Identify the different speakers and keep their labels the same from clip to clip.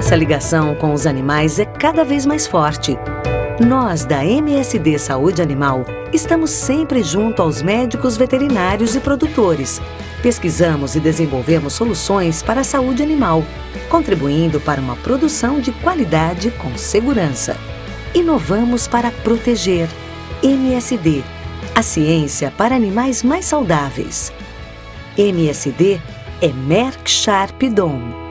Speaker 1: Nossa ligação com os animais é cada vez mais forte. Nós, da MSD Saúde Animal, estamos sempre junto aos médicos veterinários e produtores. Pesquisamos e desenvolvemos soluções para a saúde animal, contribuindo para uma produção de qualidade com segurança. Inovamos para proteger. MSD, a ciência para animais mais saudáveis. MSD é Merck Sharp Dohme.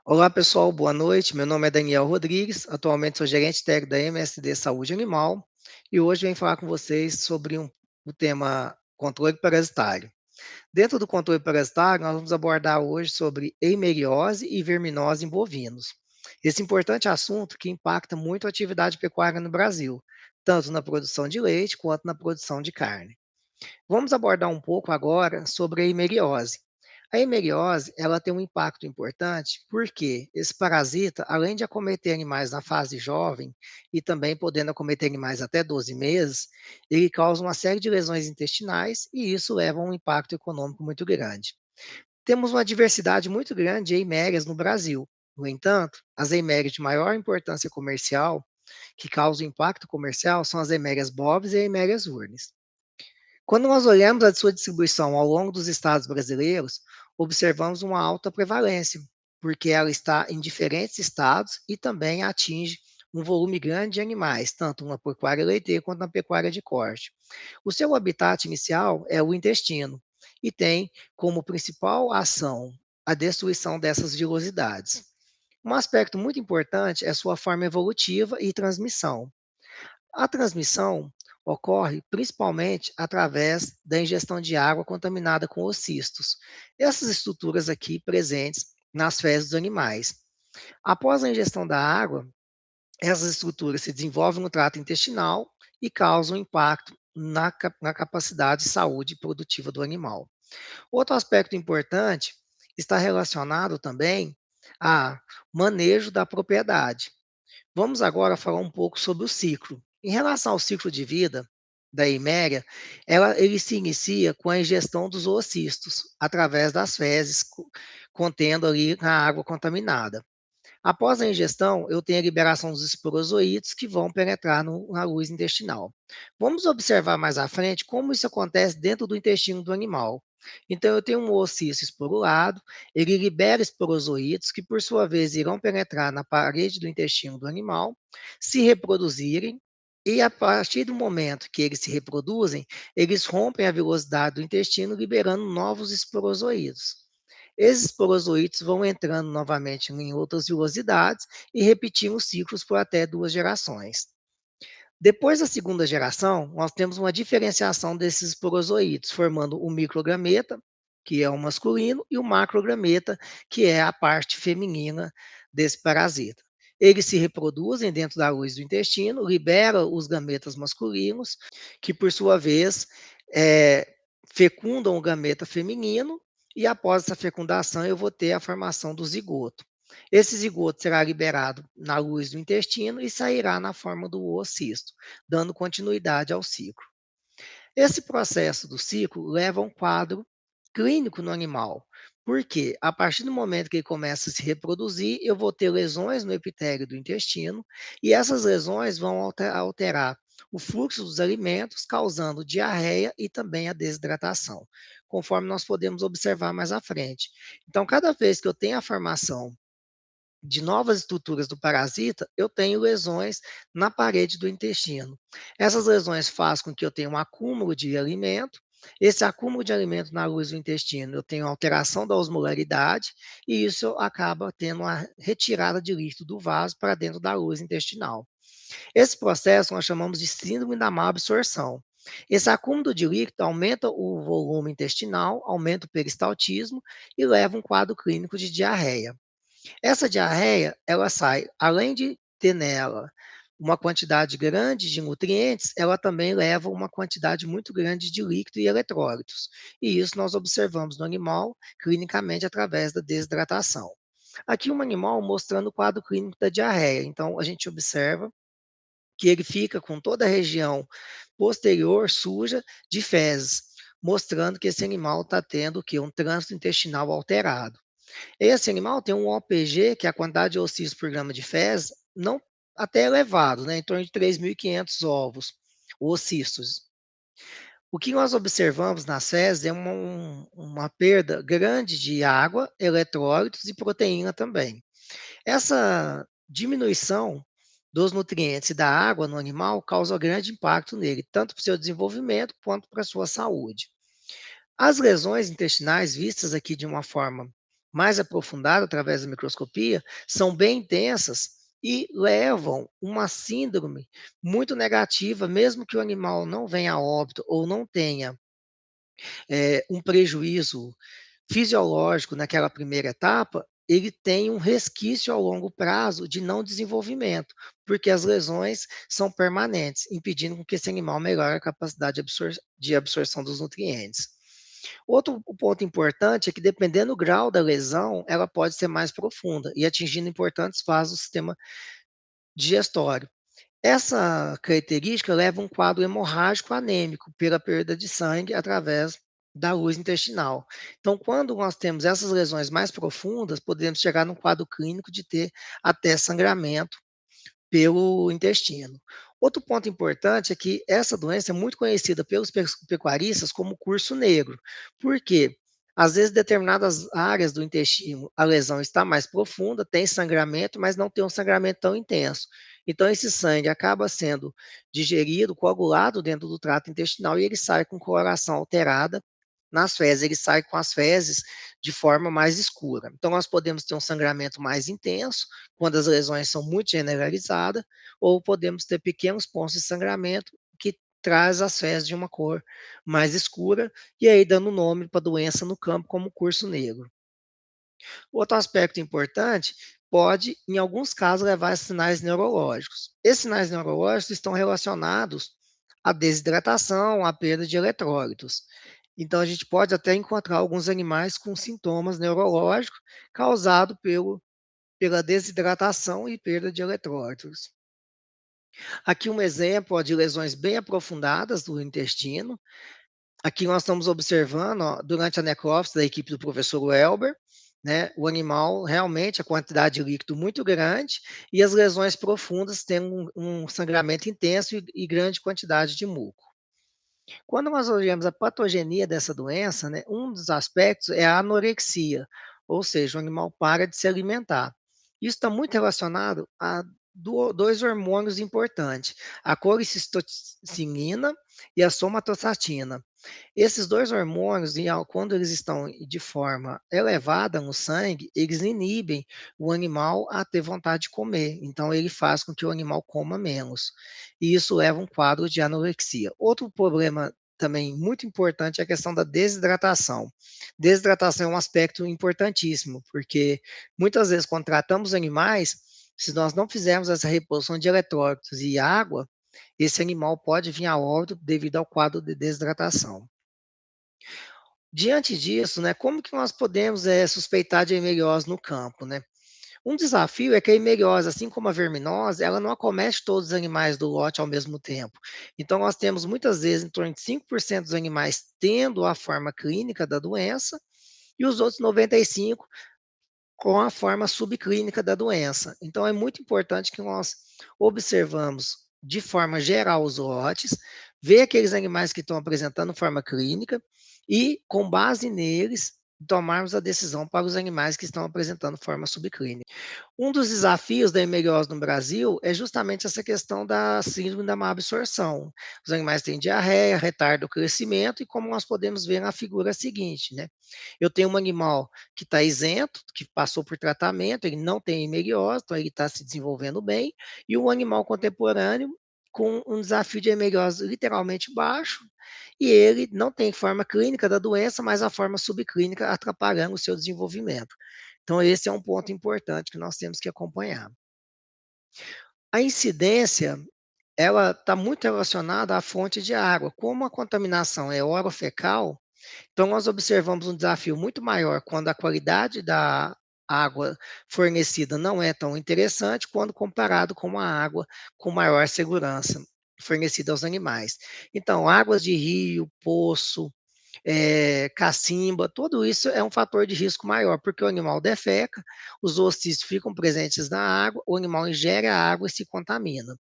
Speaker 2: Olá pessoal, boa noite. Meu nome é Daniel Rodrigues, atualmente sou gerente técnico da MSD Saúde Animal e hoje venho falar com vocês sobre o tema controle parasitário. Dentro do controle parasitário, nós vamos abordar hoje sobre eimeriose e verminose em bovinos. Esse importante assunto que impacta muito a atividade pecuária no Brasil, tanto na produção de leite quanto na produção de carne. Vamos abordar um pouco agora sobre a eimeriose. A eimeriose, ela tem um impacto importante porque esse parasita, além de acometer animais na fase jovem e também podendo acometer animais até 12 meses, ele causa uma série de lesões intestinais e isso leva a um impacto econômico muito grande. Temos uma diversidade muito grande de eimérias no Brasil. No entanto, as eimérias de maior importância comercial, que causam impacto comercial, são as eimérias bovis e eimérias urnes. Quando nós olhamos a sua distribuição ao longo dos estados brasileiros, observamos uma alta prevalência, porque ela está em diferentes estados e também atinge um volume grande de animais, tanto na pecuária leiteira quanto na pecuária de corte. O seu habitat inicial é o intestino e tem como principal ação a destruição dessas vilosidades. Um aspecto muito importante é sua forma evolutiva e transmissão. A transmissão ocorre principalmente através da ingestão de água contaminada com ocistos. Essas estruturas aqui presentes nas fezes dos animais. Após a ingestão da água, essas estruturas se desenvolvem no trato intestinal e causam impacto na capacidade de saúde produtiva do animal. Outro aspecto importante está relacionado também ao manejo da propriedade. Vamos agora falar um pouco sobre o ciclo. Em relação ao ciclo de vida da Iméria, ele se inicia com a ingestão dos oocistos, através das fezes, contendo ali a água contaminada. Após a ingestão, eu tenho a liberação dos esporozoítos que vão penetrar na luz intestinal. Vamos observar mais à frente como isso acontece dentro do intestino do animal. Então, eu tenho um oocisto esporulado, ele libera esporozoítos que, por sua vez, irão penetrar na parede do intestino do animal, se reproduzirem, e a partir do momento que eles se reproduzem, eles rompem a velocidade do intestino, liberando novos esporozoítos. Esses esporozoítos vão entrando novamente em outras vilosidades e repetindo os ciclos por até 2 gerações. Depois da segunda geração, nós temos uma diferenciação desses esporozoítos, formando o microgrameta, que é o masculino, e o macrogrameta, que é a parte feminina desse parasita. Eles se reproduzem dentro da luz do intestino, liberam os gametas masculinos, que por sua vez fecundam o gameta feminino, e após essa fecundação eu vou ter a formação do zigoto. Esse zigoto será liberado na luz do intestino e sairá na forma do oocisto, dando continuidade ao ciclo. Esse processo do ciclo leva a um quadro clínico no animal, porque a partir do momento que ele começa a se reproduzir, eu vou ter lesões no epitélio do intestino, e essas lesões vão alterar o fluxo dos alimentos, causando diarreia e também a desidratação, conforme nós podemos observar mais à frente. Então, cada vez que eu tenho a formação de novas estruturas do parasita, eu tenho lesões na parede do intestino. Essas lesões fazem com que eu tenha um acúmulo de alimento. Esse acúmulo de alimento na luz do intestino, eu tenho alteração da osmolaridade, e isso acaba tendo uma retirada de líquido do vaso para dentro da luz intestinal. Esse processo nós chamamos de síndrome da má absorção. Esse acúmulo de líquido aumenta o volume intestinal, aumenta o peristaltismo e leva a um quadro clínico de diarreia. Essa diarreia, ela sai, além de ter nela uma quantidade grande de nutrientes, ela também leva uma quantidade muito grande de líquido e eletrólitos. E isso nós observamos no animal clinicamente através da desidratação. Aqui um animal mostrando o quadro clínico da diarreia. Então a gente observa que ele fica com toda a região posterior suja de fezes, mostrando que esse animal está tendo o quê? Um trânsito intestinal alterado. Esse animal tem um OPG, que é a quantidade de oocitos por grama de fezes, não até elevado, né, em torno de 3.500 ovos, oocitos. O que nós observamos nas fezes é uma perda grande de água, eletrólitos e proteína também. Essa diminuição dos nutrientes e da água no animal causa grande impacto nele, tanto para o seu desenvolvimento quanto para a sua saúde. As lesões intestinais, vistas aqui de uma forma mais aprofundada através da microscopia, são bem intensas e levam uma síndrome muito negativa, mesmo que o animal não venha a óbito ou não tenha um prejuízo fisiológico naquela primeira etapa, ele tem um resquício ao longo prazo de não desenvolvimento, porque as lesões são permanentes, impedindo com que esse animal melhore a capacidade de absorção dos nutrientes. Outro ponto importante é que, dependendo do grau da lesão, ela pode ser mais profunda e atingindo importantes fases do sistema digestório. Essa característica leva a um quadro hemorrágico anêmico pela perda de sangue através da luz intestinal. Então, quando nós temos essas lesões mais profundas, podemos chegar num quadro clínico de ter até sangramento pelo intestino. Outro ponto importante é que essa doença é muito conhecida pelos pecuaristas como curso negro. Por quê? Às vezes, determinadas áreas do intestino, a lesão está mais profunda, tem sangramento, mas não tem um sangramento tão intenso. Então, esse sangue acaba sendo digerido, coagulado dentro do trato intestinal e ele sai com coloração alterada nas fezes. Ele sai com as fezes de forma mais escura. Então, nós podemos ter um sangramento mais intenso, quando as lesões são muito generalizadas, ou podemos ter pequenos pontos de sangramento que traz as fezes de uma cor mais escura, e aí dando nome para a doença no campo como curso negro. Outro aspecto importante pode, em alguns casos, levar a sinais neurológicos. Esses sinais neurológicos estão relacionados à desidratação, à perda de eletrólitos. Então, a gente pode até encontrar alguns animais com sintomas neurológicos causados pela desidratação e perda de eletrólitos. Aqui um exemplo ó, de lesões bem aprofundadas do intestino. Aqui nós estamos observando, ó, durante a necrópsia da equipe do professor Welber, né, o animal realmente a quantidade de líquido muito grande e as lesões profundas têm um sangramento intenso e grande quantidade de muco. Quando nós olhamos a patogenia dessa doença, né, um dos aspectos é a anorexia, ou seja, o animal para de se alimentar. Isso está muito relacionado a dois hormônios importantes, a colicistocinina e a somatostatina. Esses 2 hormônios, quando eles estão de forma elevada no sangue, eles inibem o animal a ter vontade de comer, então ele faz com que o animal coma menos, e isso leva a um quadro de anorexia. Outro problema também muito importante é a questão da desidratação. Desidratação é um aspecto importantíssimo, porque muitas vezes quando tratamos animais, se nós não fizermos essa reposição de eletrólitos e água, esse animal pode vir a óbito devido ao quadro de desidratação. Diante disso, né, como que nós podemos suspeitar de heimeliose no campo, né? Um desafio é que a heimeliose, assim como a verminose, ela não acomete todos os animais do lote ao mesmo tempo. Então, nós temos muitas vezes em torno de 5% dos animais tendo a forma clínica da doença e os outros 95% com a forma subclínica da doença. Então, é muito importante que nós observamos de forma geral os lotes, ver aqueles animais que estão apresentando forma clínica e, com base neles, tomarmos a decisão para os animais que estão apresentando forma subclínica. Um dos desafios da hemeliose no Brasil é justamente essa questão da síndrome da má absorção. Os animais têm diarreia, retarda o crescimento, e como nós podemos ver na figura seguinte, né? Eu tenho um animal que está isento, que passou por tratamento, ele não tem hemeliose, então ele está se desenvolvendo bem, e um animal contemporâneo com um desafio de hemeliose literalmente baixo, e ele não tem forma clínica da doença, mas a forma subclínica atrapalhando o seu desenvolvimento. Então, esse é um ponto importante que nós temos que acompanhar. A incidência, ela está muito relacionada à fonte de água. Como a contaminação é orofecal, então nós observamos um desafio muito maior quando a qualidade da água fornecida não é tão interessante, quando comparado com uma água com maior segurança fornecida aos animais. Então, águas de rio, poço, cacimba, tudo isso é um fator de risco maior, porque o animal defeca, os oocitos ficam presentes na água, o animal ingere a água e se contamina.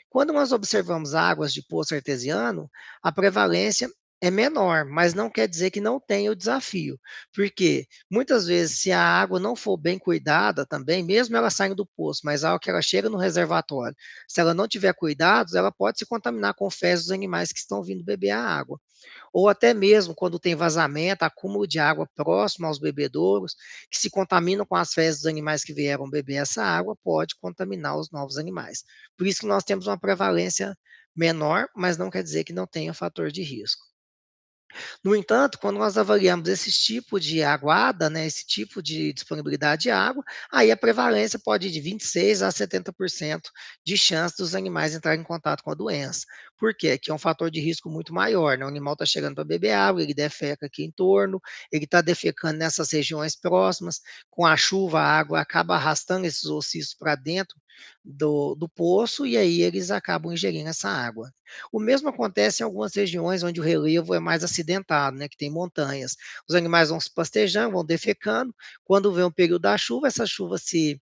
Speaker 2: Quando nós observamos águas de poço artesiano, a prevalência é menor, mas não quer dizer que não tenha o desafio, porque muitas vezes, se a água não for bem cuidada também, mesmo ela saindo do poço, mas a hora que ela chega no reservatório, se ela não tiver cuidados, ela pode se contaminar com fezes dos animais que estão vindo beber a água. Ou até mesmo quando tem vazamento, acúmulo de água próximo aos bebedouros, que se contaminam com as fezes dos animais que vieram beber essa água, pode contaminar os novos animais. Por isso que nós temos uma prevalência menor, mas não quer dizer que não tenha fator de risco. No entanto, quando nós avaliamos esse tipo de aguada, né, esse tipo de disponibilidade de água, aí a prevalência pode ir de 26 a 70% de chance dos animais entrarem em contato com a doença. Por quê? Que é um fator de risco muito maior, né? O animal está chegando para beber água, ele defeca aqui em torno, ele está defecando nessas regiões próximas, com a chuva, a água acaba arrastando esses ossitos para dentro do poço e aí eles acabam ingerindo essa água. O mesmo acontece em algumas regiões onde o relevo é mais acidentado, né, que tem montanhas. Os animais vão se pastejando, vão defecando. Quando vem o período da chuva, essa chuva se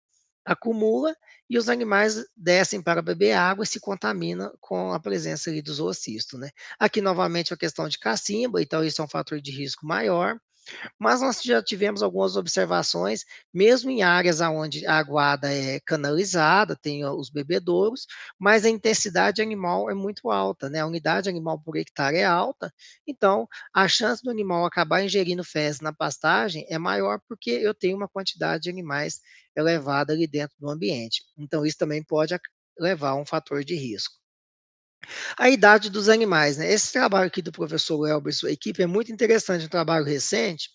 Speaker 2: acumula e os animais descem para beber água e se contaminam com a presença ali dos zoocistos, né. Aqui novamente a questão de cacimba, então isso é um fator de risco maior. Mas nós já tivemos algumas observações, mesmo em áreas aonde a aguada é canalizada, tem os bebedouros, mas a intensidade animal é muito alta, né, a unidade animal por hectare é alta, então a chance do animal acabar ingerindo fezes na pastagem é maior, porque eu tenho uma quantidade de animais elevada ali dentro do ambiente. Então isso também pode levar a um fator de risco. A idade dos animais, né. Esse trabalho aqui do professor Elber e sua equipe é muito interessante, um trabalho recente.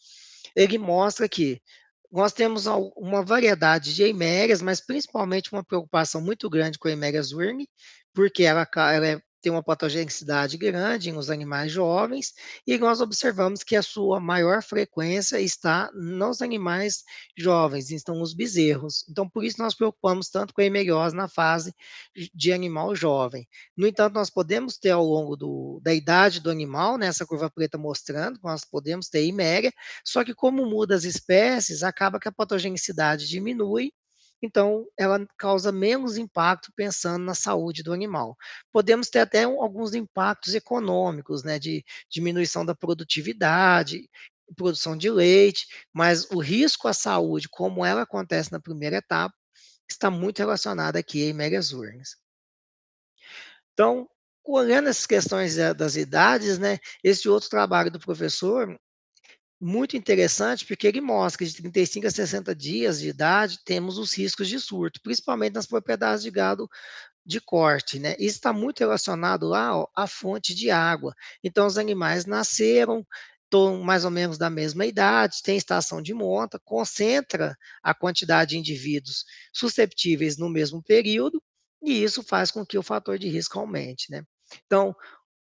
Speaker 2: Ele mostra que nós temos uma variedade de eimérias, mas principalmente uma preocupação muito grande com a Eimeria zwirni, porque ela tem uma patogenicidade grande nos animais jovens, e nós observamos que a sua maior frequência está nos animais jovens, estão nos bezerros. Então, por isso nós preocupamos tanto com a eimeriose na fase de animal jovem. No entanto, nós podemos ter ao longo da idade do animal, né, essa curva preta mostrando, nós podemos ter eiméria, só que como muda as espécies, acaba que a patogenicidade diminui, então ela causa menos impacto pensando na saúde do animal. Podemos ter até alguns impactos econômicos, né, de diminuição da produtividade, produção de leite, mas o risco à saúde, como ela acontece na primeira etapa, está muito relacionado aqui a Eimeria urnes. Então, olhando essas questões das idades, né, esse outro trabalho do professor, muito interessante, porque ele mostra que de 35 a 60 dias de idade temos os riscos de surto, principalmente nas propriedades de gado de corte, né. Isso está muito relacionado lá, ó, à fonte de água. Então os animais nasceram, estão mais ou menos da mesma idade, tem estação de monta, concentra a quantidade de indivíduos susceptíveis no mesmo período, e isso faz com que o fator de risco aumente, né. Então,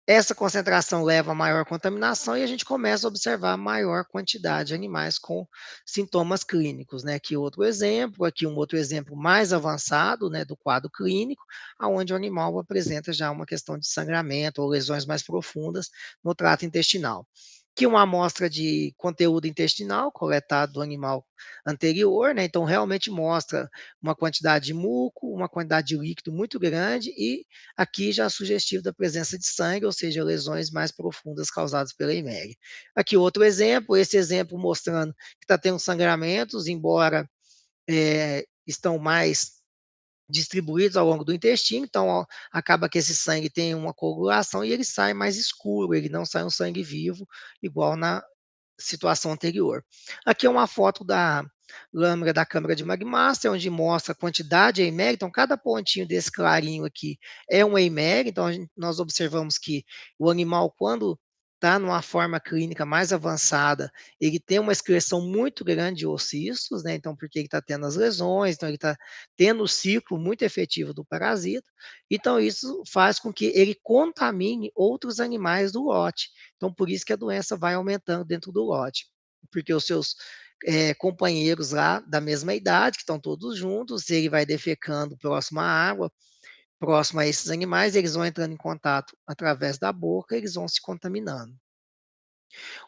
Speaker 2: essa concentração leva a maior contaminação e a gente começa a observar maior quantidade de animais com sintomas clínicos, né. Aqui um outro exemplo mais avançado, né, do quadro clínico, aonde o animal apresenta já uma questão de sangramento ou lesões mais profundas no trato intestinal. Que uma amostra de conteúdo intestinal coletado do animal anterior, né, então realmente mostra uma quantidade de muco, uma quantidade de líquido muito grande e aqui já sugestivo da presença de sangue, ou seja, lesões mais profundas causadas pela IMEG. Aqui outro exemplo, esse exemplo mostrando que está tendo sangramentos, embora estão mais distribuídos ao longo do intestino, então ó, acaba que esse sangue tem uma coagulação e ele sai mais escuro, ele não sai um sangue vivo, igual na situação anterior. Aqui é uma foto da lâmina da câmara de Magmaster, onde mostra a quantidade de eiméria, então cada pontinho desse clarinho aqui é um eiméria, então nós observamos que o animal, quando está numa forma clínica mais avançada, ele tem uma excreção muito grande de oocitos, né, então porque ele está tendo as lesões, então ele está tendo o ciclo muito efetivo do parasita, então isso faz com que ele contamine outros animais do lote. Então, por isso que a doença vai aumentando dentro do lote, porque os seus companheiros lá da mesma idade, que estão todos juntos, ele vai defecando próximo à água, próximo a esses animais, eles vão entrando em contato através da boca, eles vão se contaminando.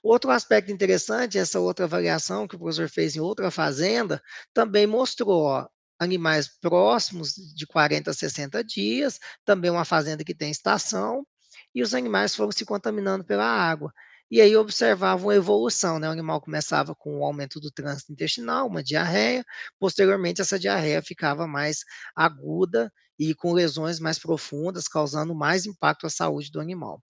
Speaker 2: Outro aspecto interessante, essa outra avaliação que o professor fez em outra fazenda, também mostrou, ó, animais próximos de 40 a 60 dias, também uma fazenda que tem estação, e os animais foram se contaminando pela água. E aí observavam uma evolução, né? O animal começava com o aumento do trânsito intestinal, uma diarreia, posteriormente essa diarreia ficava mais aguda e com lesões mais profundas, causando mais impacto à saúde do animal.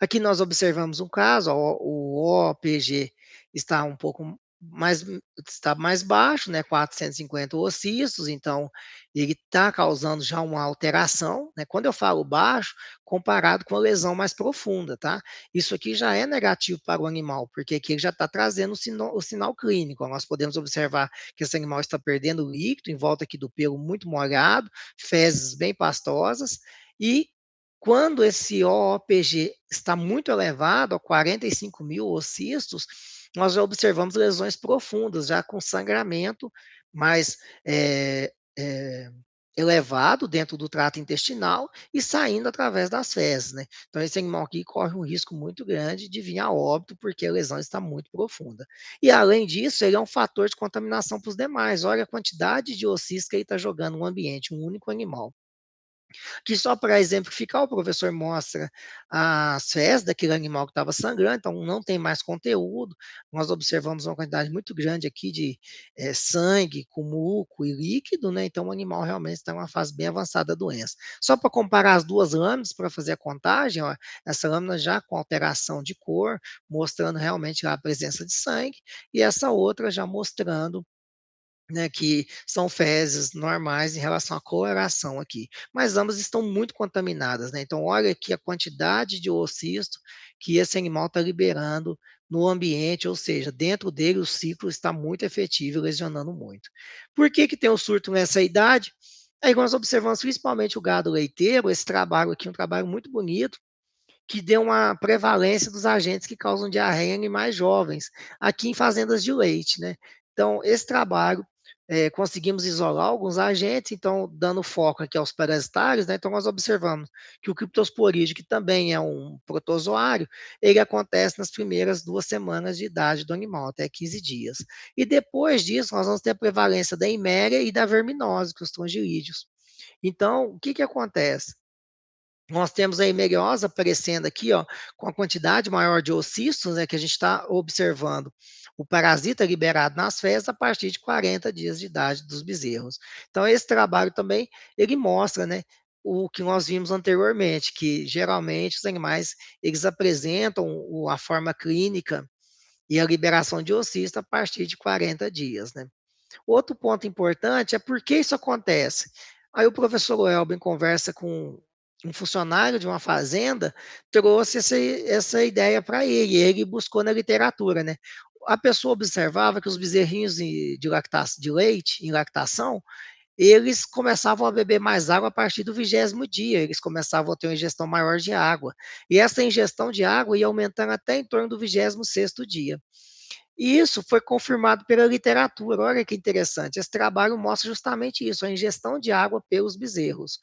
Speaker 2: Aqui nós observamos um caso, o OPG está um pouco mais está mais baixo, né, 450 oocistos, então ele está causando já uma alteração, né. Quando eu falo baixo, comparado com a lesão mais profunda, tá. Isso aqui já é negativo para o animal, porque aqui ele já está trazendo o sinal clínico. Nós podemos observar que esse animal está perdendo líquido em volta aqui do pelo muito molhado, fezes bem pastosas, e quando esse OOPG está muito elevado, a 45.000 oocistos, nós já observamos lesões profundas, já com sangramento mais eh eh, elevado dentro do trato intestinal e saindo através das fezes, né. Então esse animal aqui corre um risco muito grande de vir a óbito, porque a lesão está muito profunda. E além disso, ele é um fator de contaminação para os demais. Olha a quantidade de oocistos que ele está jogando no ambiente, um único animal. Que só para exemplificar, o professor mostra as fezes daquele animal que estava sangrando, então não tem mais conteúdo. Nós observamos uma quantidade muito grande aqui de sangue com muco e líquido, né? Então o animal realmente está em uma fase bem avançada da doença. Só para comparar as duas lâminas, para fazer a contagem, ó, essa lâmina já com alteração de cor, mostrando realmente a presença de sangue, e essa outra já mostrando, né, que são fezes normais em relação à coloração aqui, mas ambas estão muito contaminadas, né, então olha aqui a quantidade de oocisto que esse animal está liberando no ambiente, ou seja, dentro dele o ciclo está muito efetivo, lesionando muito. Por que que tem o surto nessa idade? Aí nós observamos principalmente o gado leiteiro, esse trabalho aqui é um trabalho muito bonito, que deu uma prevalência dos agentes que causam diarreia em animais jovens, aqui em fazendas de leite, né. Então, esse trabalho, conseguimos isolar alguns agentes, então, dando foco aqui aos parasitários, né, então nós observamos que o criptosporídeo, que também é um protozoário, ele acontece nas primeiras 2 semanas de idade do animal, até 15 dias. E depois disso, nós vamos ter a prevalência da Eiméria e da verminose, que é os tongilídeos. Então, o que que acontece? Nós temos a hemeriose aparecendo aqui, ó, com a quantidade maior de oocistos, né, que a gente está observando o parasita liberado nas fezes a partir de 40 dias de idade dos bezerros. Então esse trabalho também, ele mostra, né, o que nós vimos anteriormente, que geralmente os animais, eles apresentam a forma clínica e a liberação de oocisto a partir de 40 dias, né. Outro ponto importante é por que isso acontece. Aí o professor Elber, em conversa com um funcionário de uma fazenda, trouxe essa ideia para ele, e ele buscou na literatura, né. A pessoa observava que os bezerrinhos de leite, em lactação, eles começavam a beber mais água a partir do 20º dia, eles começavam a ter uma ingestão maior de água. E essa ingestão de água ia aumentando até em torno do 26º dia. E isso foi confirmado pela literatura. Olha que interessante, esse trabalho mostra justamente isso, a ingestão de água pelos bezerros.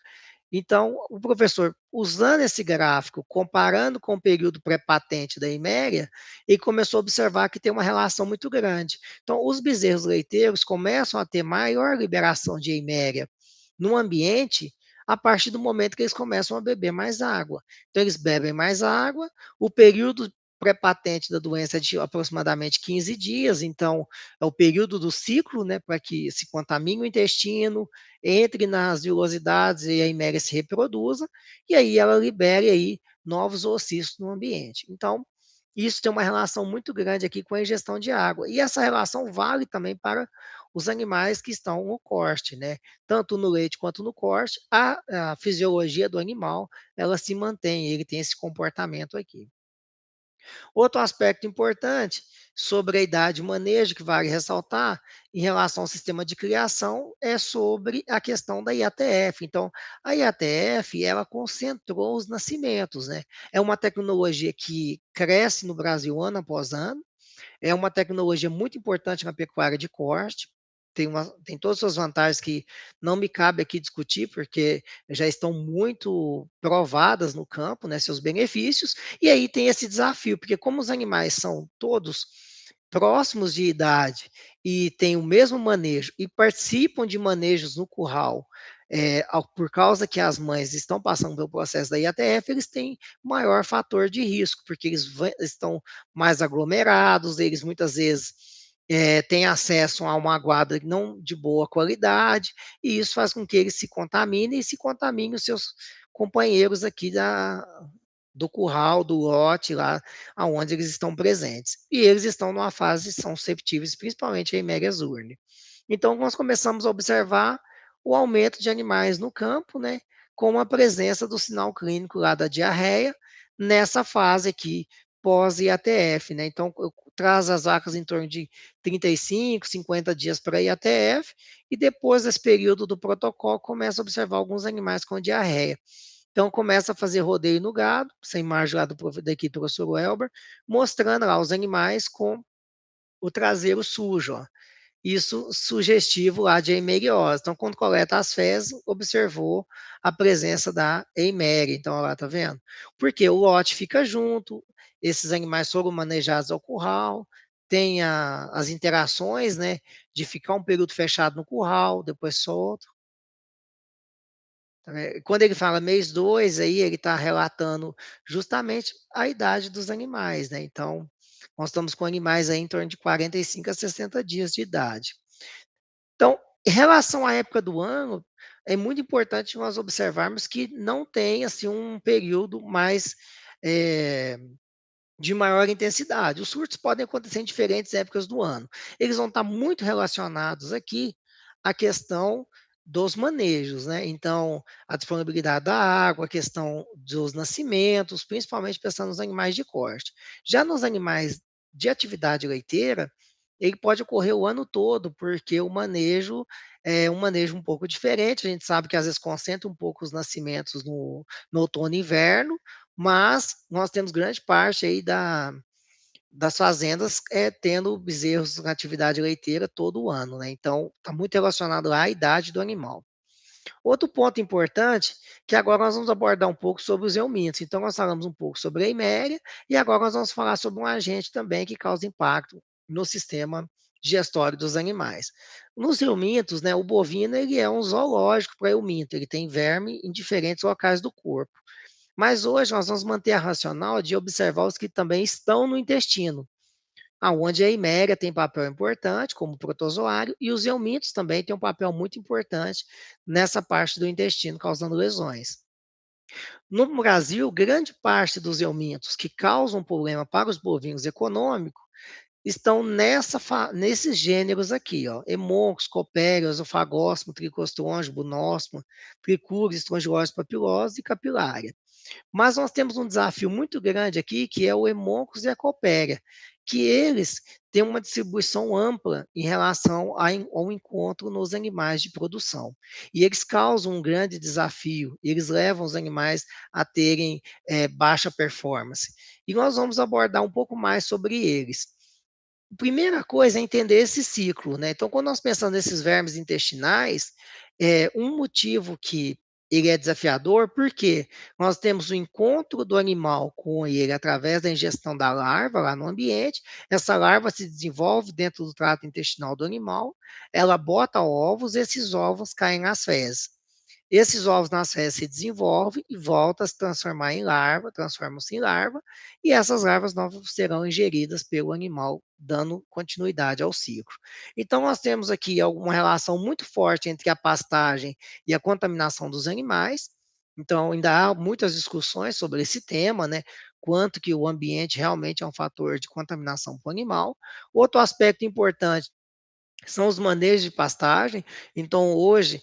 Speaker 2: Então, o professor, usando esse gráfico, comparando com o período pré-patente da Iméria, ele começou a observar que tem uma relação muito grande. Então, os bezerros leiteiros começam a ter maior liberação de Iméria no ambiente a partir do momento que eles começam a beber mais água. Então, eles bebem mais água, o período pré-patente da doença é de aproximadamente 15 dias, então é o período do ciclo, né, para que se contamine o intestino, entre nas vilosidades e a Iméria se reproduza, e aí ela libere aí novos oocistos no ambiente. Então, isso tem uma relação muito grande aqui com a ingestão de água. E essa relação vale também para os animais que estão no corte, né? Tanto no leite quanto no corte, a fisiologia do animal, ela se mantém, ele tem esse comportamento aqui. Outro aspecto importante sobre a idade e manejo que vale ressaltar, em relação ao sistema de criação, é sobre a questão da IATF. Então, a IATF, ela concentrou os nascimentos, né. É uma tecnologia que cresce no Brasil ano após ano, é uma tecnologia muito importante na pecuária de corte, tem todas as suas vantagens que não me cabe aqui discutir, porque já estão muito provadas no campo, né, seus benefícios. E aí tem esse desafio, porque como os animais são todos próximos de idade e têm o mesmo manejo e participam de manejos no curral, por causa que as mães estão passando pelo processo da IATF, eles têm maior fator de risco, porque estão mais aglomerados, eles muitas vezes têm acesso a uma guarda não de boa qualidade, e isso faz com que eles se contaminem e se contaminem os seus companheiros aqui do curral, do lote lá aonde eles estão presentes. E eles estão numa fase, são susceptíveis principalmente à Eimeria azuline. Então nós começamos a observar o aumento de animais no campo, né, com a presença do sinal clínico lá da diarreia, nessa fase aqui, pós-IATF, né. Então traz as vacas em torno de 35, 50 dias para IATF, e depois desse período do protocolo começa a observar alguns animais com diarreia. Então começa a fazer rodeio no gado, essa imagem lá da equipe do professor Elber, mostrando lá os animais com o traseiro sujo, ó. Isso sugestivo lá de eimeriose. Então, quando coleta as fezes, observou a presença da eiméria. Então, olha lá, tá vendo? Porque o lote fica junto, esses animais foram manejados ao curral, tem as interações, né, de ficar um período fechado no curral, depois solto. Quando ele fala mês 2, aí ele está relatando justamente a idade dos animais, né? Então, nós estamos com animais aí em torno de 45 a 60 dias de idade. Então, em relação à época do ano, é muito importante nós observarmos que não tem assim um período mais eh, de maior intensidade. Os surtos podem acontecer em diferentes épocas do ano. Eles vão estar muito relacionados aqui à questão dos manejos, né? Então, a disponibilidade da água, a questão dos nascimentos, principalmente pensando nos animais de corte. Já nos animais de atividade leiteira, ele pode ocorrer o ano todo, porque o manejo é um manejo um pouco diferente. A gente sabe que às vezes concentra um pouco os nascimentos no outono e inverno, mas nós temos grande parte aí das fazendas tendo bezerros na atividade leiteira todo o ano, né? Então, está muito relacionado à idade do animal. Outro ponto importante, que agora nós vamos abordar um pouco sobre os eumintos. Então, nós falamos um pouco sobre a iméria, e agora nós vamos falar sobre um agente também que causa impacto no sistema digestório dos animais. Nos eumintos, né, o bovino ele é um zoológico para euminto, ele tem verme em diferentes locais do corpo. Mas hoje nós vamos manter a racional de observar os que também estão no intestino, aonde a iméria tem papel importante como protozoário e os eumintos também têm um papel muito importante nessa parte do intestino, causando lesões. No Brasil, grande parte dos eumintos que causam problema para os bovinos econômicos estão nesses gêneros aqui, ó, Hemoncos, Copéria, Esofagóstimo, Tricostronge, Bunosma, Trichuris, Estrongilose papilose e Capilária. Mas nós temos um desafio muito grande aqui, que é o Hemoncos e a Copéria, que eles têm uma distribuição ampla em relação ao encontro nos animais de produção. E eles causam um grande desafio, eles levam os animais a terem baixa performance. E nós vamos abordar um pouco mais sobre eles. Primeira coisa é entender esse ciclo, né? Então, quando nós pensamos nesses vermes intestinais, um motivo que ele é desafiador, porque nós temos o encontro do animal com ele através da ingestão da larva lá no ambiente, essa larva se desenvolve dentro do trato intestinal do animal, ela bota ovos, esses ovos caem nas fezes. Esses ovos nas fezes se desenvolvem e voltam a se transformar em larva, transformam-se em larva, e essas larvas novas serão ingeridas pelo animal, dando continuidade ao ciclo. Então, nós temos aqui uma relação muito forte entre a pastagem e a contaminação dos animais. Então, ainda há muitas discussões sobre esse tema, né? Quanto que o ambiente realmente é um fator de contaminação para o animal. Outro aspecto importante são os manejos de pastagem. Então, hoje,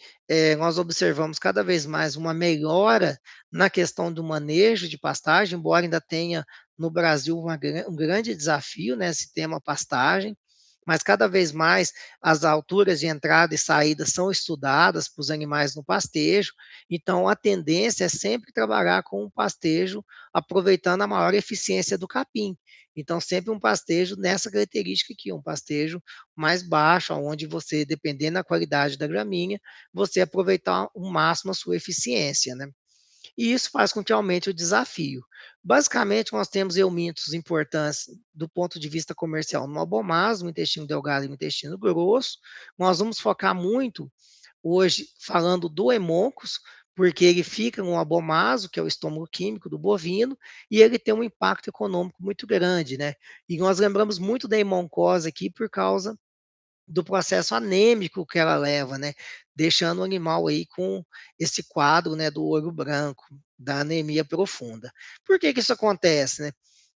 Speaker 2: nós observamos cada vez mais uma melhora na questão do manejo de pastagem, embora ainda tenha no Brasil um grande desafio, né, esse tema pastagem, mas cada vez mais as alturas de entrada e saída são estudadas para os animais no pastejo, então a tendência é sempre trabalhar com o pastejo aproveitando a maior eficiência do capim. Então, sempre um pastejo nessa característica aqui, um pastejo mais baixo, onde você, dependendo da qualidade da gramínea, você aproveitar o máximo a sua eficiência, né? E isso faz com que aumente o desafio. Basicamente, nós temos eumintos importantes do ponto de vista comercial no abomaso, no intestino delgado e no intestino grosso. Nós vamos focar muito hoje falando do hemôncoos, porque ele fica no abomaso, que é o estômago químico do bovino, e ele tem um impacto econômico muito grande, né? E nós lembramos muito da hemoncose aqui por causa do processo anêmico que ela leva, né? Deixando o animal aí com esse quadro, né, do olho branco, da anemia profunda. Por que que isso acontece, né?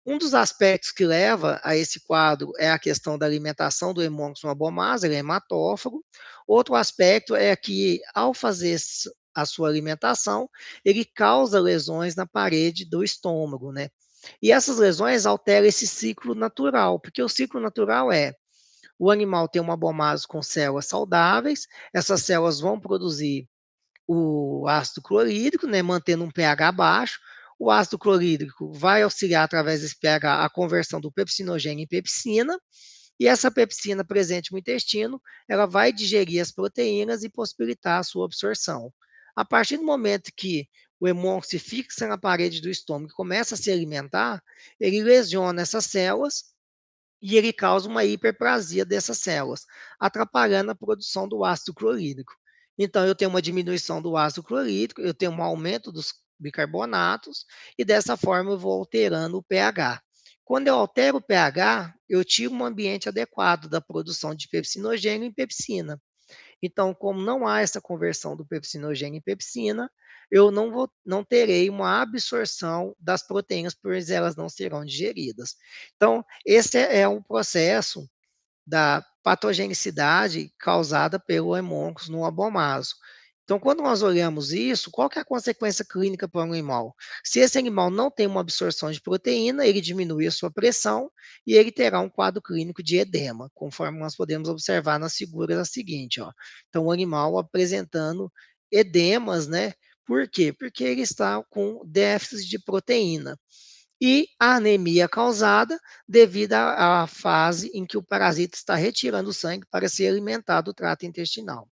Speaker 2: Um dos aspectos que leva a esse quadro é a questão da alimentação do hemôncoos no abomaso, ele é hematófago. Outro aspecto é que, ao fazer a sua alimentação, ele causa lesões na parede do estômago, né? E essas lesões alteram esse ciclo natural, porque o ciclo natural é o animal tem uma abomaso com células saudáveis, essas células vão produzir o ácido clorídrico, né, mantendo um pH baixo. O ácido clorídrico vai auxiliar através desse pH a conversão do pepsinogênio em pepsina, e essa pepsina presente no intestino, ela vai digerir as proteínas e possibilitar a sua absorção. A partir do momento que o hemônco se fixa na parede do estômago e começa a se alimentar, ele lesiona essas células e ele causa uma hiperplasia dessas células, atrapalhando a produção do ácido clorídrico. Então, eu tenho uma diminuição do ácido clorídrico, eu tenho um aumento dos bicarbonatos, e dessa forma eu vou alterando o pH. Quando eu altero o pH, eu tiro um ambiente adequado da produção de pepsinogênio em pepsina. Então, como não há essa conversão do pepsinogênio em pepsina, eu não terei uma absorção das proteínas, pois elas não serão digeridas. Então, esse é um processo da patogenicidade causada pelo hemôncoos no abomaso. Então, quando nós olhamos isso, qual que é a consequência clínica para o animal? Se esse animal não tem uma absorção de proteína, ele diminui a sua pressão e ele terá um quadro clínico de edema, conforme nós podemos observar nas figuras a seguinte, ó. Então, o animal apresentando edemas, né? Por quê? Porque ele está com déficit de proteína. E a anemia causada devido à fase em que o parasita está retirando o sangue para se alimentar do trato intestinal.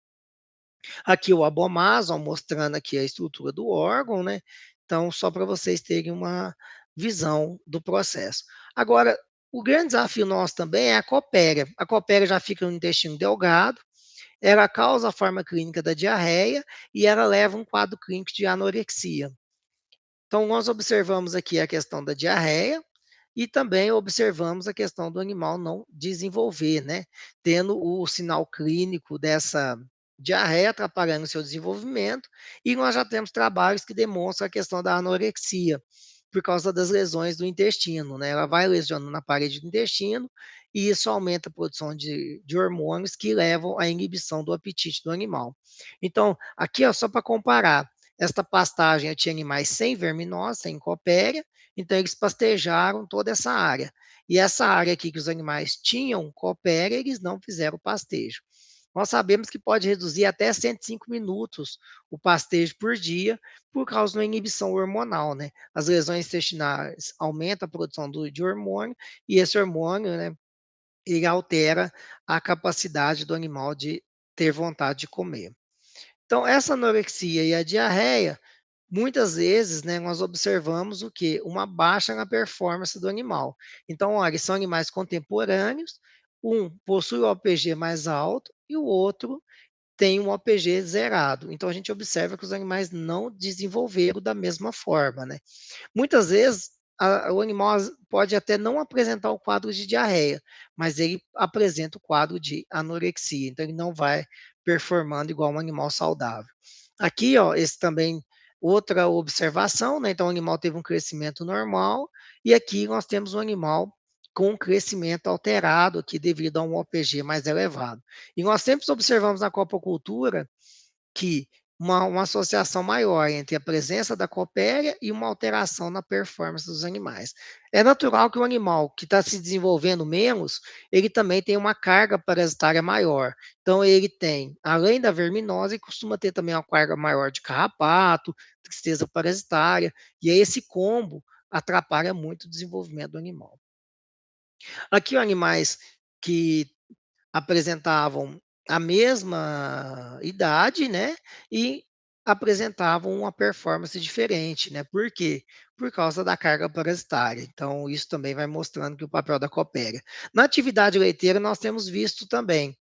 Speaker 2: Aqui o abomasum, mostrando aqui a estrutura do órgão, né? Então, só para vocês terem uma visão do processo. Agora, o grande desafio nosso também é a copéria. A copéria já fica no intestino delgado, ela causa a forma clínica da diarreia e ela leva um quadro clínico de anorexia. Então, nós observamos aqui a questão da diarreia e também observamos a questão do animal não desenvolver, né? Tendo o sinal clínico dessa diarreia atrapalhando o seu desenvolvimento, e nós já temos trabalhos que demonstram a questão da anorexia, por causa das lesões do intestino, né? Ela vai lesionando na parede do intestino e isso aumenta a produção de hormônios que levam à inibição do apetite do animal. Então, aqui, ó, só para comparar, esta pastagem eu tinha animais sem verminose, sem copéria, então eles pastejaram toda essa área. E essa área aqui que os animais tinham copéria, eles não fizeram pastejo. Nós sabemos que pode reduzir até 105 minutos o pastejo por dia, por causa da inibição hormonal, né? As lesões intestinais aumentam a produção de hormônio, e esse hormônio, né, ele altera a capacidade do animal de ter vontade de comer. Então, essa anorexia e a diarreia, muitas vezes, né, nós observamos o quê? Uma baixa na performance do animal. Então, olha, são animais contemporâneos, um possui o OPG mais alto e o outro tem um OPG zerado. Então, a gente observa que os animais não desenvolveram da mesma forma, né? Muitas vezes, o animal pode até não apresentar o quadro de diarreia, mas ele apresenta o quadro de anorexia, então ele não vai performando igual um animal saudável. Aqui, ó, esse também, outra observação, né? Então, o animal teve um crescimento normal, e aqui nós temos um animal com um crescimento alterado aqui devido a um OPG mais elevado. E nós sempre observamos na copocultura que uma associação maior entre a presença da copéria e uma alteração na performance dos animais. É natural que o animal que está se desenvolvendo menos, ele também tem uma carga parasitária maior. Então, ele tem, além da verminose, costuma ter também uma carga maior de carrapato, tristeza parasitária, e aí esse combo atrapalha muito o desenvolvimento do animal. Aqui, animais que apresentavam a mesma idade, né, e apresentavam uma performance diferente, né. Por quê? Por causa da carga parasitária. Então isso também vai mostrando que o papel da copélia. Na atividade leiteira nós temos visto também,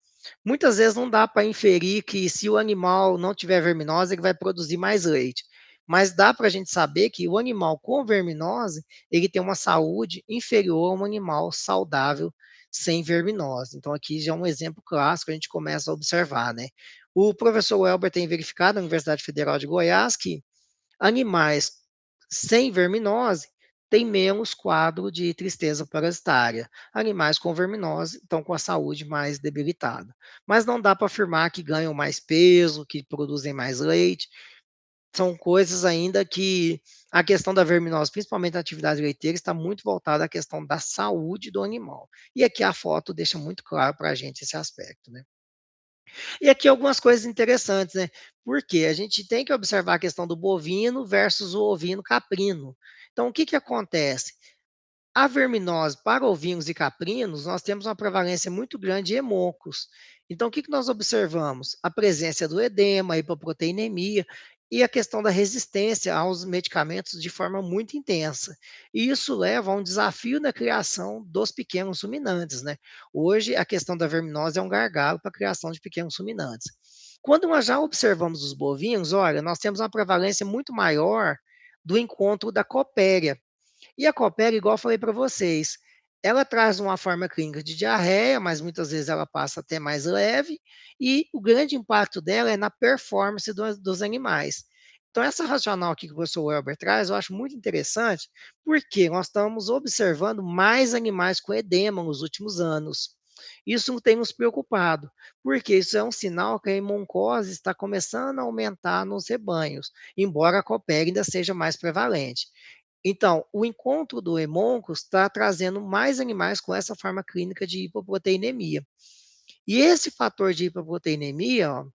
Speaker 2: muitas vezes não dá para inferir que se o animal não tiver verminose, ele vai produzir mais leite, mas dá para a gente saber que o animal com verminose, ele tem uma saúde inferior a um animal saudável sem verminose. Então aqui já é um exemplo clássico, a gente começa a observar, né. O professor Welber tem verificado na Universidade Federal de Goiás que animais sem verminose têm menos quadro de tristeza parasitária. Animais com verminose estão com a saúde mais debilitada. Mas não dá para afirmar que ganham mais peso, que produzem mais leite. São coisas ainda que a questão da verminose, principalmente na atividade leiteira, está muito voltada à questão da saúde do animal. E aqui a foto deixa muito claro para a gente esse aspecto, né. E aqui algumas coisas interessantes, né, porque a gente tem que observar a questão do bovino versus o ovino caprino. Então o que que acontece? A verminose para ovinos e caprinos, nós temos uma prevalência muito grande de hemocos. Então, o que que nós observamos? A presença do edema, a hipoproteinemia e a questão da resistência aos medicamentos de forma muito intensa. E isso leva a um desafio na criação dos pequenos ruminantes, né? Hoje, a questão da verminose é um gargalo para a criação de pequenos ruminantes. Quando nós já observamos os bovinos, olha, nós temos uma prevalência muito maior do encontro da copéria. E a Copera, igual eu falei para vocês, ela traz uma forma clínica de diarreia, mas muitas vezes ela passa até mais leve, e o grande impacto dela é na performance dos animais. Então, essa racional aqui que o professor Welber traz, eu acho muito interessante, porque nós estamos observando mais animais com edema nos últimos anos. Isso tem nos preocupado, porque isso é um sinal que a hemoncose está começando a aumentar nos rebanhos, embora a copéria ainda seja mais prevalente. Então, o encontro do Hemoncus está trazendo mais animais com essa forma clínica de hipoproteinemia. E esse fator de hipoproteinemia, ó,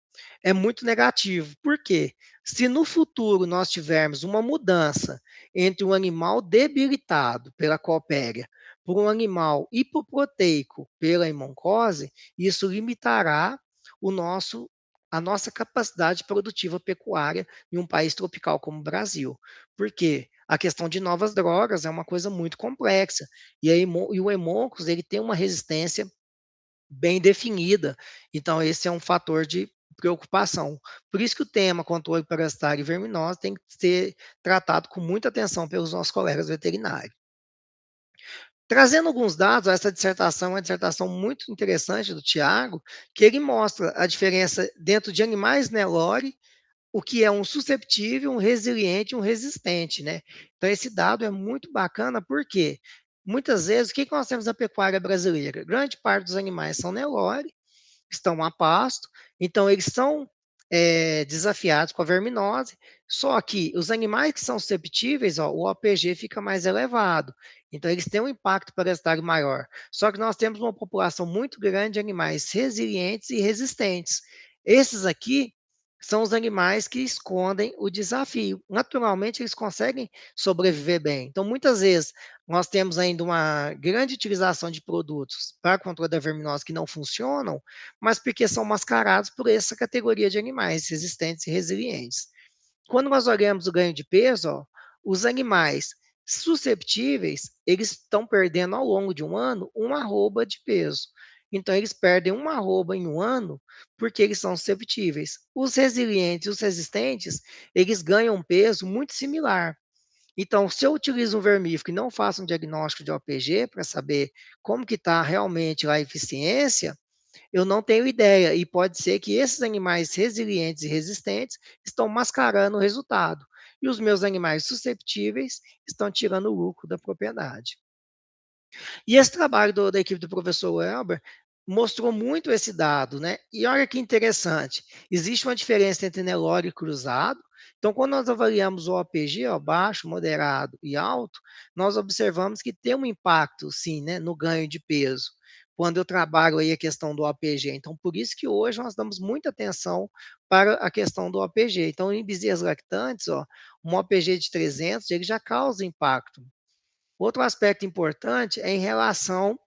Speaker 2: é muito negativo. Por quê? Se no futuro nós tivermos uma mudança entre um animal debilitado pela copéria por um animal hipoproteico pela hemoncose, isso limitará o nosso a nossa capacidade produtiva pecuária em um país tropical como o Brasil. Por quê? A questão de novas drogas é uma coisa muito complexa, e o hemoncus ele tem uma resistência bem definida. Então esse é um fator de preocupação. Por isso que o tema controle parasitário e verminose tem que ser tratado com muita atenção pelos nossos colegas veterinários. Trazendo alguns dados, essa dissertação é uma dissertação muito interessante do Tiago, que ele mostra a diferença dentro de animais Nelore, o que é um susceptível, um resiliente e um resistente, né. Então esse dado é muito bacana, porque muitas vezes o que que nós temos na pecuária brasileira? Grande parte dos animais são Nelore, estão a pasto, então eles são, desafiados com a verminose, só que os animais que são susceptíveis, ó, o OPG fica mais elevado, então eles têm um impacto parasitário maior. Só que nós temos uma população muito grande de animais resilientes e resistentes. Esses aqui são os animais que escondem o desafio. Naturalmente, eles conseguem sobreviver bem. Então, muitas vezes, nós temos ainda uma grande utilização de produtos para controle da verminose que não funcionam, mas porque são mascarados por essa categoria de animais resistentes e resilientes. Quando nós olhamos o ganho de peso, ó, os animais susceptíveis, eles estão perdendo ao longo de um ano uma arroba de peso. Então, eles perdem uma arroba em um ano porque eles são susceptíveis. Os resilientes e os resistentes, eles ganham peso muito similar. Então, se eu utilizo um vermífugo e não faço um diagnóstico de OPG para saber como que está realmente lá a eficiência, eu não tenho ideia, e pode ser que esses animais resilientes e resistentes estão mascarando o resultado, e os meus animais susceptíveis estão tirando o lucro da propriedade. E esse trabalho da equipe do professor Welber mostrou muito esse dado, né? E olha que interessante, existe uma diferença entre Nelore e cruzado. Então, quando nós avaliamos o OPG, ó, baixo, moderado e alto, nós observamos que tem um impacto, sim, né, no ganho de peso, quando eu trabalho aí a questão do OPG. Então, por isso que hoje nós damos muita atenção para a questão do OPG. Então, em bezerros lactantes, ó, um OPG de 300, ele já causa impacto. Outro aspecto importante é em relação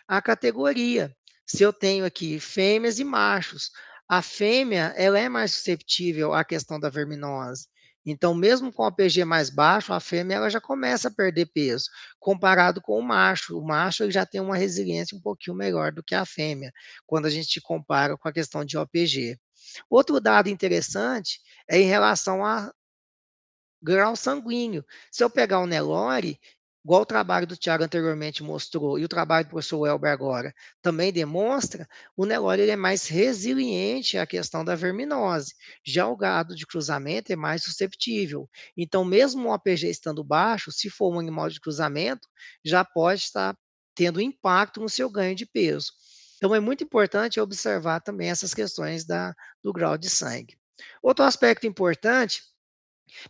Speaker 2: a categoria. Se eu tenho aqui fêmeas e machos, a fêmea ela é mais susceptível à questão da verminose. Então, mesmo com o APG mais baixo, a fêmea ela já começa a perder peso, comparado com o macho. O macho ele já tem uma resiliência um pouquinho melhor do que a fêmea, quando a gente compara com a questão de OPG. Outro dado interessante é em relação a grau sanguíneo. Se eu pegar o Nelore, igual o trabalho do Thiago anteriormente mostrou, e o trabalho do professor Elber agora também demonstra, o Nelore ele é mais resiliente à questão da verminose. Já o gado de cruzamento é mais susceptível. Então, mesmo o APG estando baixo, se for um animal de cruzamento, já pode estar tendo impacto no seu ganho de peso. Então, é muito importante observar também essas questões do grau de sangue. Outro aspecto importante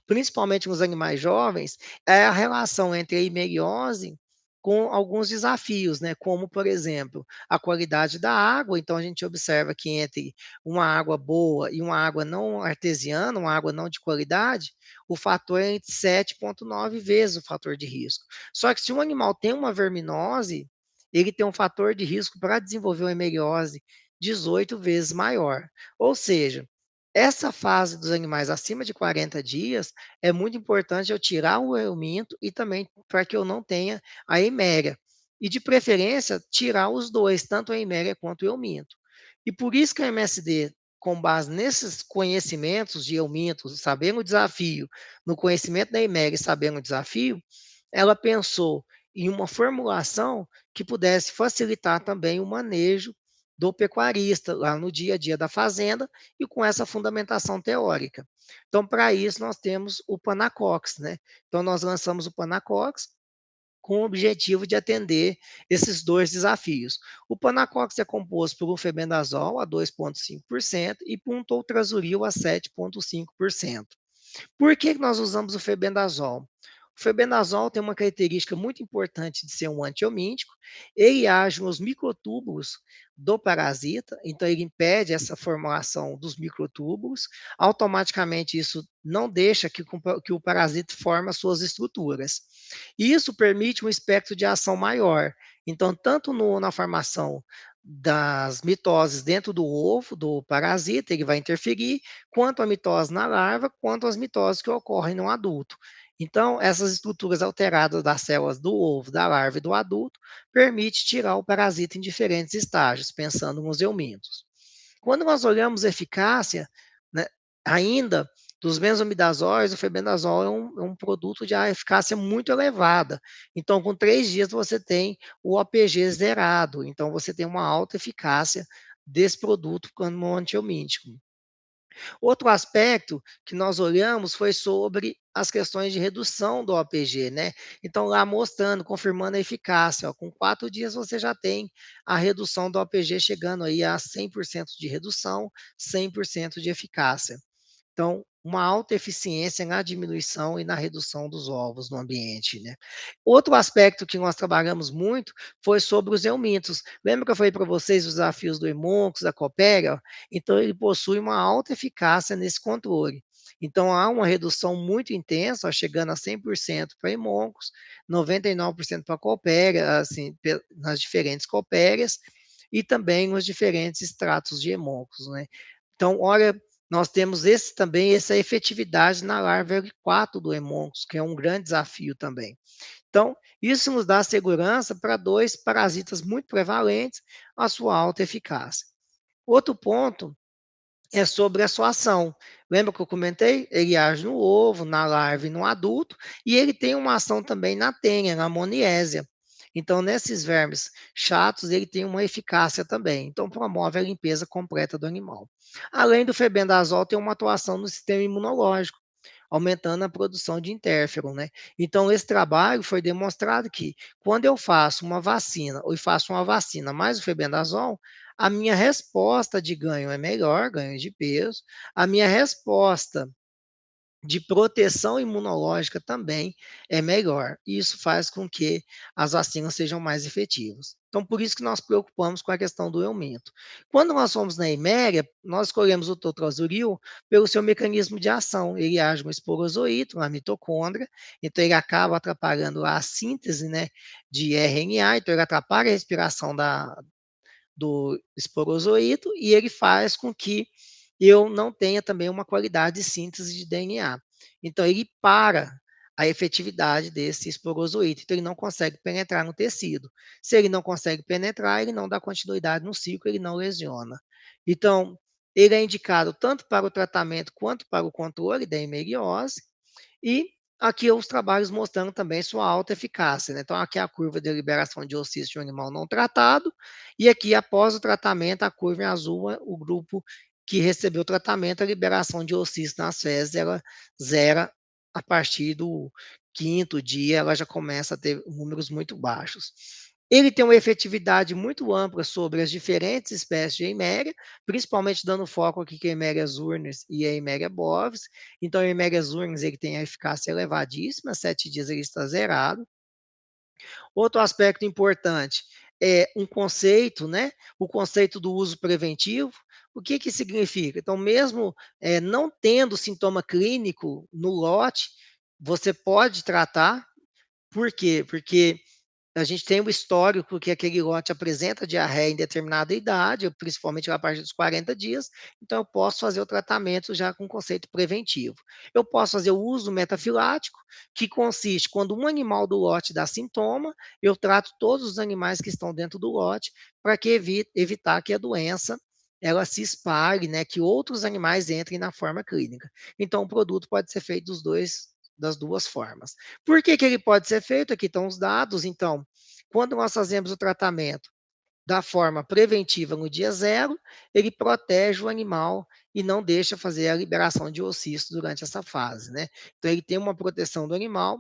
Speaker 2: principalmente nos animais jovens, é a relação entre a himeriose com alguns desafios, né? Como, por exemplo, a qualidade da água. Então, a gente observa que entre uma água boa e uma água não artesiana, uma água não de qualidade, o fator é entre 7,9 vezes o fator de risco. Só que se um animal tem uma verminose, ele tem um fator de risco para desenvolver uma hemeriose 18 vezes maior. Ou seja, essa fase dos animais acima de 40 dias é muito importante eu tirar o euminto e também para que eu não tenha a eméria. E de preferência, tirar os dois, tanto a eméria quanto o euminto. E por isso que a MSD, com base nesses conhecimentos de euminto, sabendo o desafio, no conhecimento da eméria e sabendo o desafio, ela pensou em uma formulação que pudesse facilitar também o manejo do pecuarista lá no dia a dia da fazenda e com essa fundamentação teórica. Então, para isso, nós temos o Panacox, né? Então, nós lançamos o Panacox com o objetivo de atender esses dois desafios. O Panacox é composto por um febendazol a 2,5% e por um toltrazuril a 7,5%. Por que nós usamos o febendazol? O febendazol tem uma característica muito importante de ser um antiomíntico. Ele age nos microtúbulos do parasita, então ele impede essa formação dos microtúbulos. Automaticamente isso não deixa que o parasita forme as suas estruturas. E isso permite um espectro de ação maior. Então, tanto na formação das mitoses dentro do ovo do parasita, ele vai interferir, quanto a mitose na larva, quanto as mitoses que ocorrem no adulto. Então, essas estruturas alteradas das células do ovo, da larva e do adulto permite tirar o parasita em diferentes estágios, pensando nos eumintos. Quando nós olhamos a eficácia, né, ainda dos benzomidazóis, o febendazol é um produto de eficácia muito elevada. Então, com 3 dias você tem o APG zerado. Então, você tem uma alta eficácia desse produto como antiomíntico. Outro aspecto que nós olhamos foi sobre as questões de redução do APG, né? Então, lá mostrando, confirmando a eficácia, ó, com 4 dias você já tem a redução do APG chegando aí a 100% de redução, 100% de eficácia. Então, uma alta eficiência na diminuição e na redução dos ovos no ambiente, né? Outro aspecto que nós trabalhamos muito foi sobre os eumintos. Lembra que eu falei para vocês os desafios do Hemoncus, da Copéria? Então, ele possui uma alta eficácia nesse controle. Então, há uma redução muito intensa, ó, chegando a 100% para Hemoncus, 99% para Copéria, assim, nas diferentes Copérias, e também nos diferentes estratos de Hemoncus, né? Então, olha, nós temos esse também, essa efetividade na larva L4 do Hemoncus, que é um grande desafio também. Então, isso nos dá segurança para 2 parasitas muito prevalentes, a sua alta eficácia. Outro ponto é sobre a sua ação. Lembra que eu comentei? Ele age no ovo, na larva e no adulto, e ele tem uma ação também na tênia, na amoniésia. Então, nesses vermes chatos, ele tem uma eficácia também. Então, promove a limpeza completa do animal. Além do febendazol, tem uma atuação no sistema imunológico, aumentando a produção de interferon, né? Então, esse trabalho foi demonstrado que quando eu faço uma vacina, ou faço uma vacina mais o febendazol, a minha resposta de ganho é melhor, ganho de peso, a minha resposta de proteção imunológica também é melhor. Isso faz com que as vacinas sejam mais efetivas. Então, por isso que nós preocupamos com a questão do aumento. Quando nós fomos na Iméria, nós escolhemos o totrosuril pelo seu mecanismo de ação. Ele age no esporozoito, na mitocôndria, então ele acaba atrapalhando a síntese, né, de RNA, então ele atrapalha a respiração do esporozoito e ele faz com que eu não tenha também uma qualidade de síntese de DNA. Então, ele para a efetividade desse esporozoito, então ele não consegue penetrar no tecido. Se ele não consegue penetrar, ele não dá continuidade no ciclo, ele não lesiona. Então, ele é indicado tanto para o tratamento quanto para o controle da hemeriose, e aqui os trabalhos mostrando também sua alta eficácia, né? Então, aqui é a curva de liberação de oocisto de um animal não tratado, e aqui, após o tratamento, a curva em azul, o grupo que recebeu o tratamento, a liberação de oocisto nas fezes, ela zera a partir do quinto dia, ela já começa a ter números muito baixos. Ele tem uma efetividade muito ampla sobre as diferentes espécies de Eimeria, principalmente dando foco aqui que a Eimeria zurnis e a Eimeria bovis. Então, a Eimeria zurnis ele tem a eficácia elevadíssima, 7 dias ele está zerado. Outro aspecto importante é um conceito, né? O conceito do uso preventivo. O que que significa? Então, mesmo não tendo sintoma clínico no lote, você pode tratar. Por quê? Porque a gente tem o histórico que aquele lote apresenta diarreia em determinada idade, principalmente a partir dos 40 dias, então eu posso fazer o tratamento já com conceito preventivo. Eu posso fazer o uso metafilático, que consiste quando um animal do lote dá sintoma, eu trato todos os animais que estão dentro do lote para que evitar que a doença ela se espalhe, né, que outros animais entrem na forma clínica. Então o produto pode ser feito das duas formas. Por que que ele pode ser feito? Aqui estão os dados. Então, quando nós fazemos o tratamento da forma preventiva no dia zero, ele protege o animal e não deixa fazer a liberação de oocisto durante essa fase, né? Então, ele tem uma proteção do animal.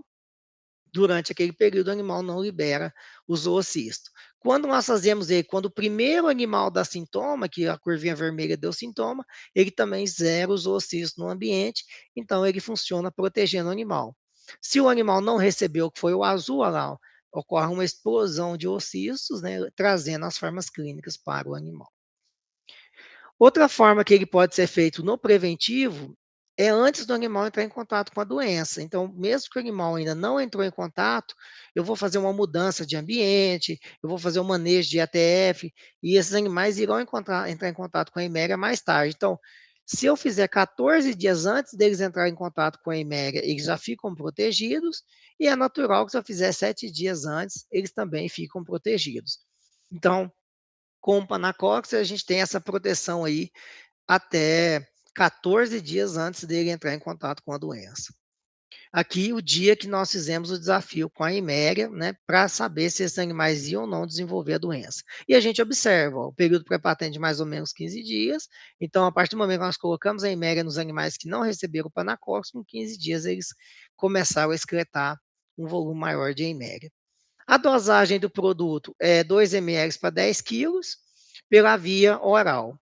Speaker 2: Durante aquele período, o animal não libera os oocistos. Quando nós fazemos ele, quando o primeiro animal dá sintoma, que a curvinha vermelha deu sintoma, ele também zera os oocistos no ambiente, então ele funciona protegendo o animal. Se o animal não recebeu, que foi o azul, olha lá, ocorre uma explosão de oocistos, né, trazendo as formas clínicas para o animal. Outra forma que ele pode ser feito no preventivo é antes do animal entrar em contato com a doença. Então, mesmo que o animal ainda não entrou em contato, eu vou fazer uma mudança de ambiente, eu vou fazer um manejo de ATF, e esses animais irão entrar em contato com a Iméria mais tarde. Então, se eu fizer 14 dias antes deles entrarem em contato com a Iméria, eles já ficam protegidos, e é natural que se eu fizer 7 dias antes, eles também ficam protegidos. Então, com o Panacox, a gente tem essa proteção aí até 14 dias antes dele entrar em contato com a doença. Aqui, o dia que nós fizemos o desafio com a Iméria, né, para saber se esses animais iam ou não desenvolver a doença. E a gente observa, ó, o período pré-patente de mais ou menos 15 dias, então, a partir do momento que nós colocamos a Iméria nos animais que não receberam o Panacox, com 15 dias eles começaram a excretar um volume maior de Iméria. A dosagem do produto é 2 ml para 10 quilos, pela via oral.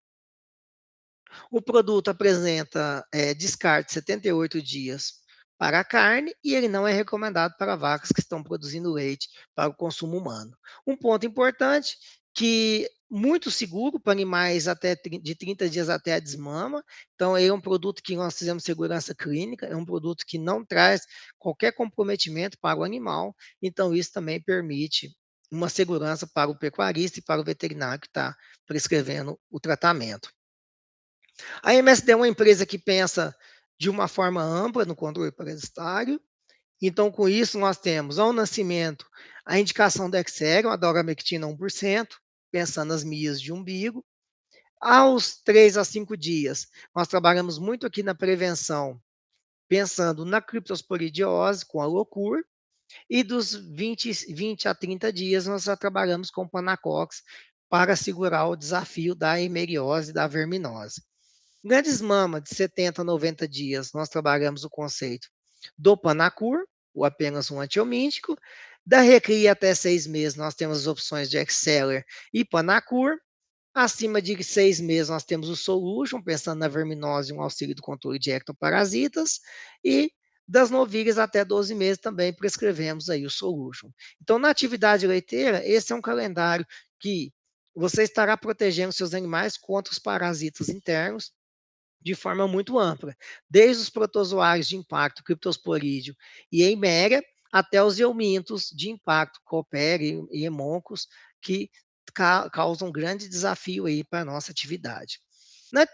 Speaker 2: O produto apresenta descarte 78 dias para a carne e ele não é recomendado para vacas que estão produzindo leite para o consumo humano. Um ponto importante que muito seguro para animais até de 30 dias até a desmama. Então, é um produto que nós fizemos segurança clínica, é um produto que não traz qualquer comprometimento para o animal. Então, isso também permite uma segurança para o pecuarista e para o veterinário que está prescrevendo o tratamento. A MSD é uma empresa que pensa de uma forma ampla no controle parasitário. Então, com isso, nós temos, ao nascimento, a indicação da Exerium, a doramectina 1%, pensando nas mias de umbigo. Aos 3 a 5 dias, nós trabalhamos muito aqui na prevenção, pensando na criptosporidiose com a Locur, e dos 20 a 30 dias, nós já trabalhamos com Panacox para segurar o desafio da hemeriose e da verminose. Grandes mama de 70 a 90 dias, nós trabalhamos o conceito do Panacur, ou apenas um antiomítico. Da recria até 6 meses, nós temos as opções de Exceller e Panacur. Acima de 6 meses, nós temos o Solution, pensando na verminose e um auxílio do controle de ectoparasitas. E Das novilhas até 12 meses também prescrevemos aí o solution. Então, na atividade leiteira, esse é um calendário que você estará protegendo seus animais contra os parasitas internos de forma muito ampla, desde os protozoários de impacto, Cryptosporídeo e Eimeria, até os eumintos de impacto, Cooperi e Hemoncus, que causam grande desafio aí para a nossa atividade.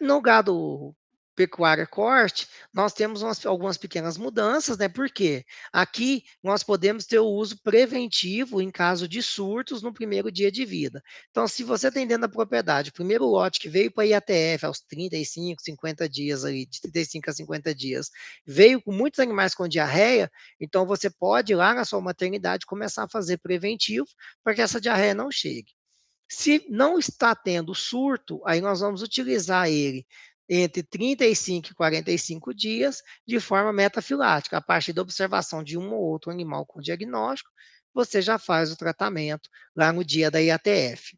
Speaker 2: No gado pecuária corte, nós temos algumas pequenas mudanças, né? Porque aqui nós podemos ter o uso preventivo em caso de surtos no primeiro dia de vida. Então, se você tem dentro da propriedade o primeiro lote que veio para a IATF aos 35, 50 dias ali, de 35 a 50 dias, veio com muitos animais com diarreia, então você pode ir lá na sua maternidade começar a fazer preventivo para que essa diarreia não chegue. Se não está tendo surto, aí nós vamos utilizar ele entre 35 e 45 dias de forma metafilática. A partir da observação de um ou outro animal com diagnóstico, você já faz o tratamento lá no dia da IATF.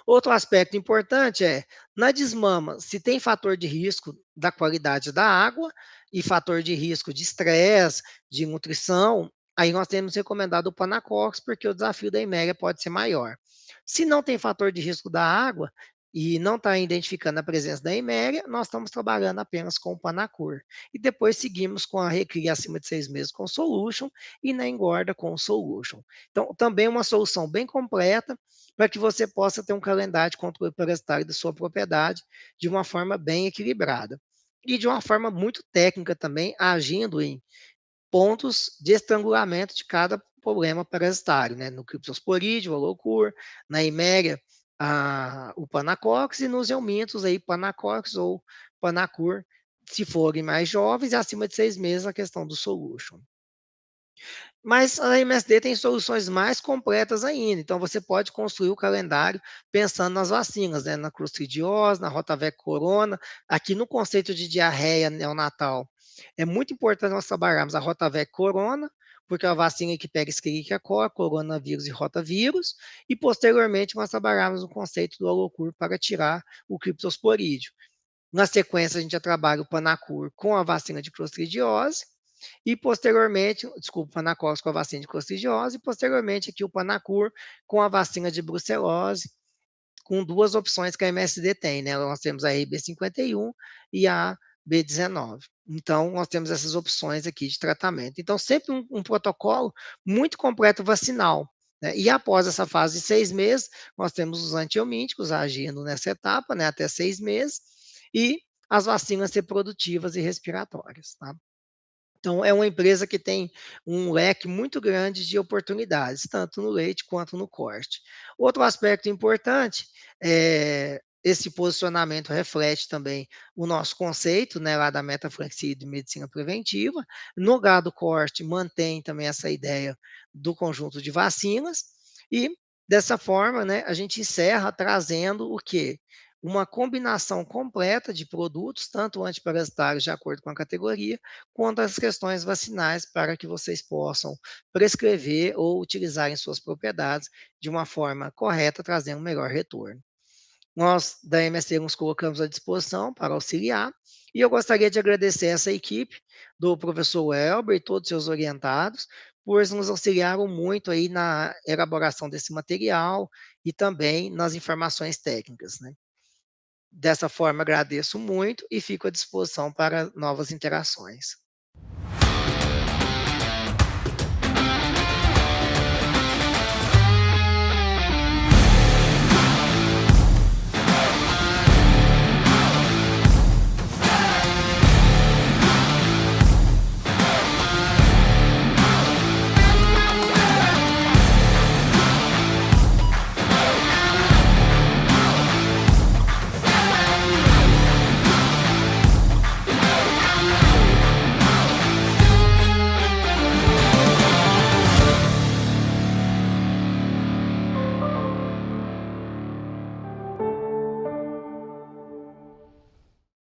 Speaker 2: Outro aspecto importante é, na desmama, se tem fator de risco da qualidade da água e fator de risco de estresse, de nutrição, aí nós temos recomendado o Panacox, porque o desafio da Iméria pode ser maior. Se não tem fator de risco da água e não está identificando a presença da Iméria, nós estamos trabalhando apenas com o Panacur. E depois seguimos com a recria acima de 6 meses com o Solution e na engorda com o Solution. Então, também uma solução bem completa, para que você possa ter um calendário de controle parasitário da sua propriedade de uma forma bem equilibrada. E de uma forma muito técnica também, agindo em pontos de estrangulamento de cada problema parasitário, né? No Cryptosporídeo, o Alocur, na Iméria, o Panacox, e nos eumintos aí, Panacox ou Panacur, se forem mais jovens, e acima de 6 meses, a questão do Solution. Mas a MSD tem soluções mais completas ainda, então você pode construir o calendário pensando nas vacinas, né, na Clostridiose, na Rotavec Corona, aqui no conceito de diarreia neonatal. É muito importante nós trabalharmos a Rotavec Corona, porque é a vacina que pega Escherichia coli, coronavírus e rotavírus, e posteriormente nós trabalharmos o conceito do Alocur para tirar o Cryptosporídeo. Na sequência, a gente já trabalha o Panacur com a vacina de Clostridiose, e posteriormente, desculpa, o Panacos com a vacina de Clostridiose, e posteriormente aqui o Panacur com a vacina de brucelose, com duas opções que a MSD tem, né? Nós temos a RB51 e a B19. Então, nós temos essas opções aqui de tratamento. Então, sempre um protocolo muito completo vacinal. Né? E após essa fase de 6 meses, nós temos os antiomíticos agindo nessa etapa, né, até 6 meses, e as vacinas reprodutivas e respiratórias. Tá? Então, é uma empresa que tem um leque muito grande de oportunidades, tanto no leite quanto no corte. Outro aspecto importante é esse posicionamento reflete também o nosso conceito, né, lá da metaflexia de medicina preventiva. No gado corte, mantém também essa ideia do conjunto de vacinas e, dessa forma, né, a gente encerra trazendo o quê? Uma combinação completa de produtos, tanto antiparasitários de acordo com a categoria, quanto as questões vacinais para que vocês possam prescrever ou utilizar em suas propriedades de uma forma correta, trazendo um melhor retorno. Nós, da MSC, nos colocamos à disposição para auxiliar, e eu gostaria de agradecer essa equipe do professor Elber e todos os seus orientados, pois nos auxiliaram muito aí na elaboração desse material e também nas informações técnicas, né? Dessa forma, agradeço muito e fico à disposição para novas interações.